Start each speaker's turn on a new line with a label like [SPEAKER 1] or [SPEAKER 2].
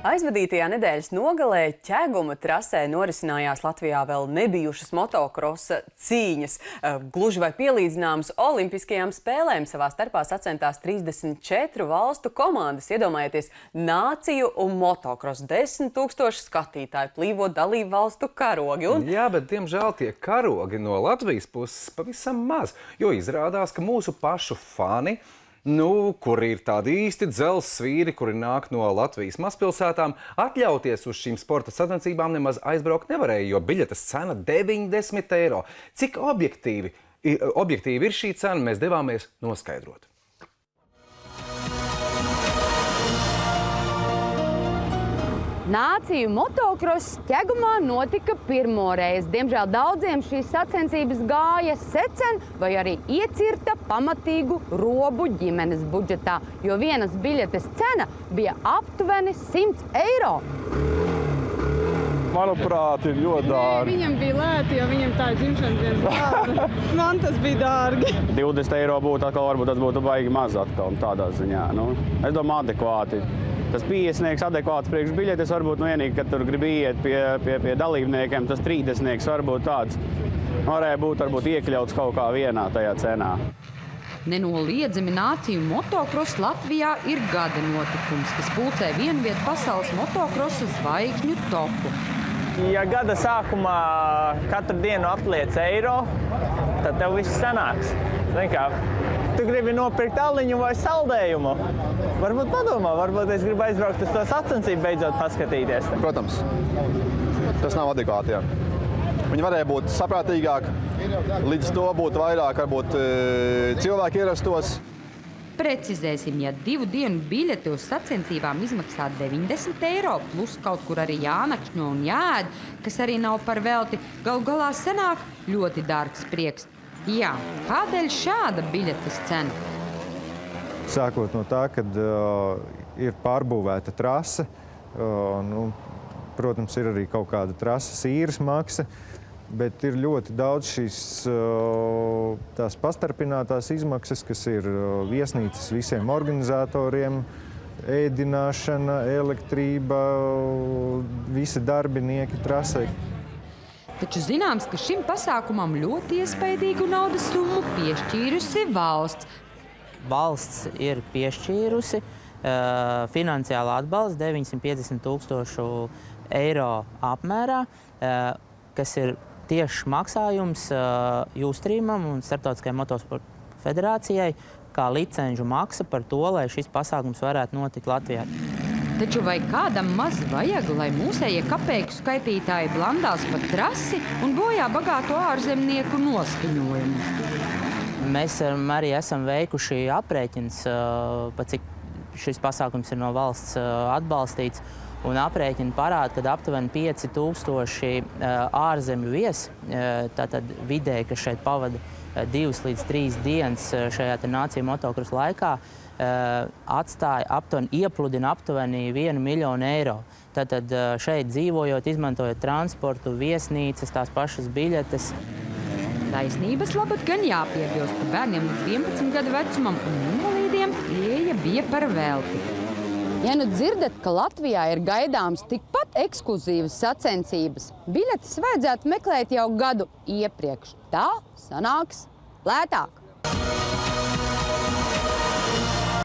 [SPEAKER 1] Aizvadītajā nedēļas nogalē Ķeguma trasē norisinājās Latvijā vēl nebijušas motokrosa cīņas. Gluži vai pielīdzināmas olimpiskajām spēlēm savā starpā sacentās 34 valstu komandas. Iedomājieties, nāciju un motokrosa 10 000 skatītāju plīvo dalību valstu karogi.
[SPEAKER 2] Jā, bet diemžēl tie karogi no Latvijas puses pavisam maz, jo izrādās, ka mūsu pašu fani, kuri ir tādi īsti dzelzs svīri, kuri nāk no Latvijas mazpilsētām, atļauties uz šīm sporta sacensībām nemaz aizbraukt nevarēja, jo biļetes cena 90 eiro. Cik objektīvi ir šī cena, mēs devāmies noskaidrot.
[SPEAKER 3] Nāciju motokross Ķegumā notika pirmoreiz. Diemžēl daudziem šīs sacensības gāja secen vai arī iecirta pamatīgu robu ģimenes budžetā, jo vienas biļetes cena bija aptuveni 100 eiro.
[SPEAKER 4] Manuprāt, ir ļoti dārgi.
[SPEAKER 5] Viņam bija lēti, jo viņam tā ir dzimšanas dienas dārga. Man tas bija dārgi.
[SPEAKER 4] 20 eiro būtu atkal, varbūt tas būtu baigi maz atkal tādā ziņā. Es domāju, adekvāti. Tas 50 adekvāts priekš biļetes, varbūt vienīgi, kad tur grib iet pie dalībniekiem, tas 30 varbūt tāds varēja būt varbūt iekļauts kaut kā vienā tajā cenā.
[SPEAKER 3] Nenoliedzami nāciju motokross Latvijā ir gada notikums, kas pulcē vienvietu pasaules motokrosa zvaigžņu topu.
[SPEAKER 6] Ja gada sākumā katru dienu apliec eiro, tad tev viss sanāks. Tu gribi nopirkt aliņu vai saldējumu? Varbūt padomā, varbūt es gribu aizbraukt uz to sacensību beidzot paskatīties.
[SPEAKER 7] Protams, tas nav adekvāti, jā. Viņi varēja būt saprātīgāk, līdz to būtu vairāk, varbūt cilvēki ierastos.
[SPEAKER 3] Precizēsim, ja 2 dienu biļeti uz sacensībām izmaksā 90 eiro, plus kaut kur arī jānakšņo un jāēd, kas arī nav par velti, galu galā sanāk ļoti dārgs prieks. Jā, kādēļ šāda biļetes cena?
[SPEAKER 8] Sākot no tā, kad ir pārbūvēta trase, protams, ir arī kaut kāda trases īres maksa, bet ir ļoti daudz šīs tās pastarpinātās izmaksas, kas ir viesnīcas visiem organizatoriem, ēdināšana, elektrība, visi darbinieki trasē.
[SPEAKER 3] Taču zināms, ka šim pasākumam ļoti iespaidīgu naudas summu piešķīrusi valsts.
[SPEAKER 6] Valsts ir piešķīrusi finansiālu atbalstu 950 000 eiro apmērā, kas ir tieši maksājums Jūstrīmam un Startautiskajai motosporta federācijai kā licenžu maksa par to, lai šis pasākums varētu notikt Latvijā.
[SPEAKER 3] Taču vai kādam maz vajag, lai mūsējie kapeiku skaitītāji blandās pa trasi un bojā bagāto ārzemnieku noskaņojumu?
[SPEAKER 6] Mēs arī esam veikuši aprēķins, pa cik šis pasākums ir no valsts atbalstīts, un aprēķini parāda, ka aptuveni 5000 ārzemju viesi, tātad vidēji, kas šeit pavada 2 līdz 3 dienas šajā nāciju motokrosa laikā, iepludina aptuveni 1 miljonu eiro. Tātad šeit dzīvojot, izmantojot transportu, viesnīcas, tās pašas biļetes.
[SPEAKER 3] Taisnības labad gan jāpiebilst, ka bērniem līdz 11 gadu vecumam un invalīdiem pieeja bija par velti. Ja nu dzirdat, ka Latvijā ir gaidāms tikpat ekskluzīvas sacensības, biļetes vajadzētu meklēt jau gadu iepriekš. Tā sanāks lētāk.